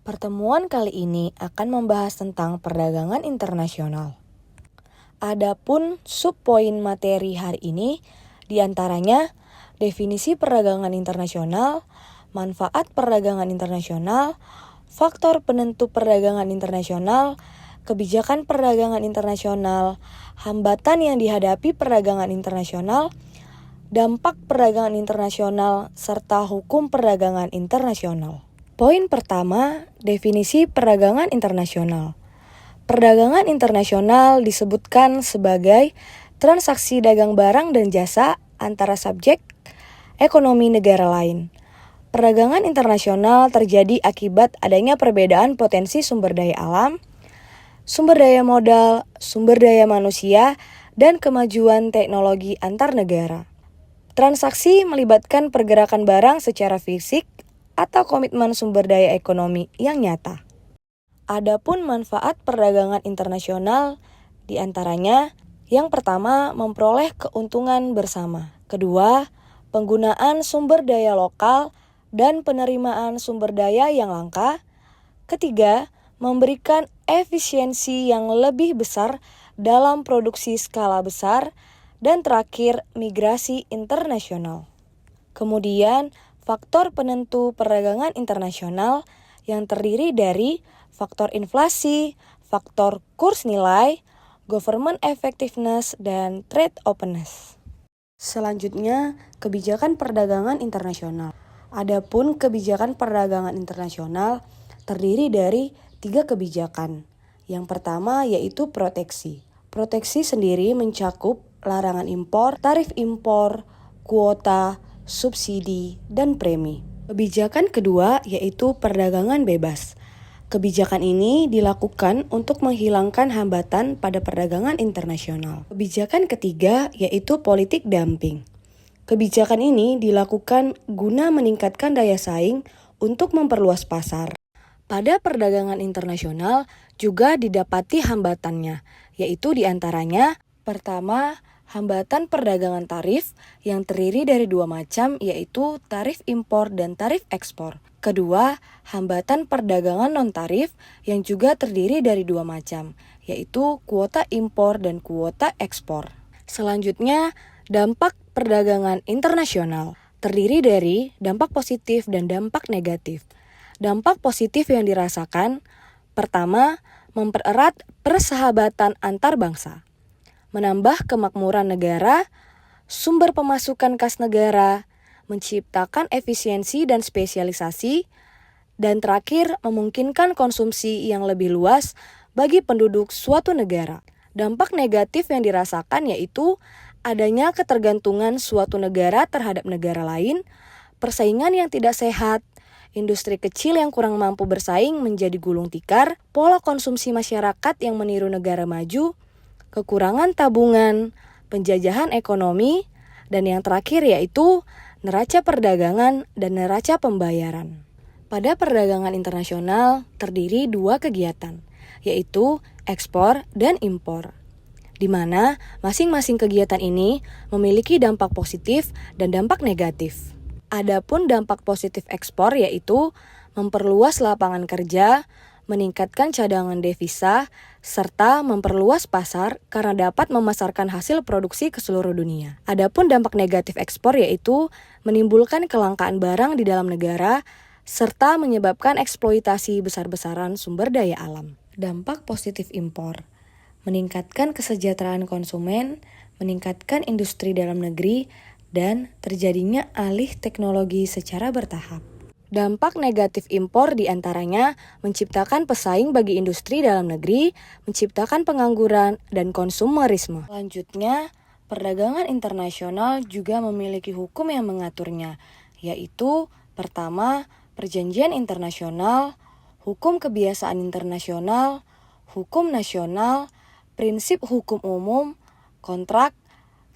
Pertemuan kali ini akan membahas tentang perdagangan internasional. Adapun subpoin materi hari ini diantaranya definisi perdagangan internasional, manfaat perdagangan internasional, faktor penentu perdagangan internasional, kebijakan perdagangan internasional, hambatan yang dihadapi perdagangan internasional, dampak perdagangan internasional, serta hukum perdagangan internasional. Poin pertama, definisi perdagangan internasional. Perdagangan internasional disebutkan sebagai transaksi dagang barang dan jasa antara subjek ekonomi negara lain. Perdagangan internasional terjadi akibat adanya perbedaan potensi sumber daya alam, sumber daya modal, sumber daya manusia, dan kemajuan teknologi antar negara. Transaksi melibatkan pergerakan barang secara fisik atau komitmen sumber daya ekonomi yang nyata. Adapun manfaat perdagangan internasional diantaranya yang pertama memperoleh keuntungan bersama. Kedua, penggunaan sumber daya lokal dan penerimaan sumber daya yang langka. Ketiga, memberikan efisiensi yang lebih besar dalam produksi skala besar. Dan terakhir, migrasi internasional. Kemudian, faktor penentu perdagangan internasional yang terdiri dari faktor inflasi, faktor kurs nilai, government effectiveness, dan trade openness. Selanjutnya, kebijakan perdagangan internasional. Adapun kebijakan perdagangan internasional terdiri dari 3 kebijakan. Yang pertama yaitu proteksi. Proteksi sendiri mencakup larangan impor, tarif impor, kuota, subsidi, dan premi. Kebijakan kedua yaitu perdagangan bebas. Kebijakan ini dilakukan untuk menghilangkan hambatan pada perdagangan internasional. Kebijakan ketiga yaitu politik dumping. Kebijakan ini dilakukan guna meningkatkan daya saing untuk memperluas pasar. Pada perdagangan internasional juga didapati hambatannya, yaitu diantaranya pertama, hambatan perdagangan tarif yang terdiri dari 2 macam yaitu tarif impor dan tarif ekspor. Kedua, hambatan perdagangan non-tarif yang juga terdiri dari 2 macam yaitu kuota impor dan kuota ekspor. Selanjutnya, dampak perdagangan internasional terdiri dari dampak positif dan dampak negatif. Dampak positif yang dirasakan, pertama, mempererat persahabatan antar bangsa, menambah kemakmuran negara, sumber pemasukan kas negara, menciptakan efisiensi dan spesialisasi, dan terakhir memungkinkan konsumsi yang lebih luas bagi penduduk suatu negara. Dampak negatif yang dirasakan yaitu adanya ketergantungan suatu negara terhadap negara lain, persaingan yang tidak sehat, industri kecil yang kurang mampu bersaing menjadi gulung tikar, pola konsumsi masyarakat yang meniru negara maju, kekurangan tabungan, penjajahan ekonomi, dan yang terakhir yaitu neraca perdagangan dan neraca pembayaran. Pada perdagangan internasional terdiri 2 kegiatan, yaitu ekspor dan impor, di mana masing-masing kegiatan ini memiliki dampak positif dan dampak negatif. Adapun dampak positif ekspor yaitu memperluas lapangan kerja, meningkatkan cadangan devisa, serta memperluas pasar karena dapat memasarkan hasil produksi ke seluruh dunia. Adapun dampak negatif ekspor yaitu menimbulkan kelangkaan barang di dalam negara, serta menyebabkan eksploitasi besar-besaran sumber daya alam. Dampak positif impor meningkatkan kesejahteraan konsumen, meningkatkan industri dalam negeri, dan terjadinya alih teknologi secara bertahap. Dampak negatif impor diantaranya menciptakan pesaing bagi industri dalam negeri, menciptakan pengangguran, dan konsumerisme. Selanjutnya, perdagangan internasional juga memiliki hukum yang mengaturnya, yaitu pertama, perjanjian internasional, hukum kebiasaan internasional, hukum nasional, prinsip hukum umum, kontrak,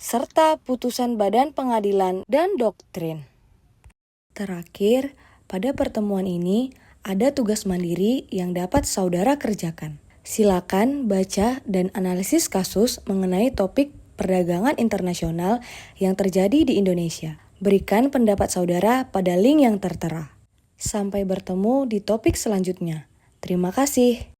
serta putusan badan pengadilan dan doktrin. Terakhir, pada pertemuan ini ada tugas mandiri yang dapat saudara kerjakan. Silakan baca dan analisis kasus mengenai topik perdagangan internasional yang terjadi di Indonesia. Berikan pendapat saudara pada link yang tertera. Sampai bertemu di topik selanjutnya. Terima kasih.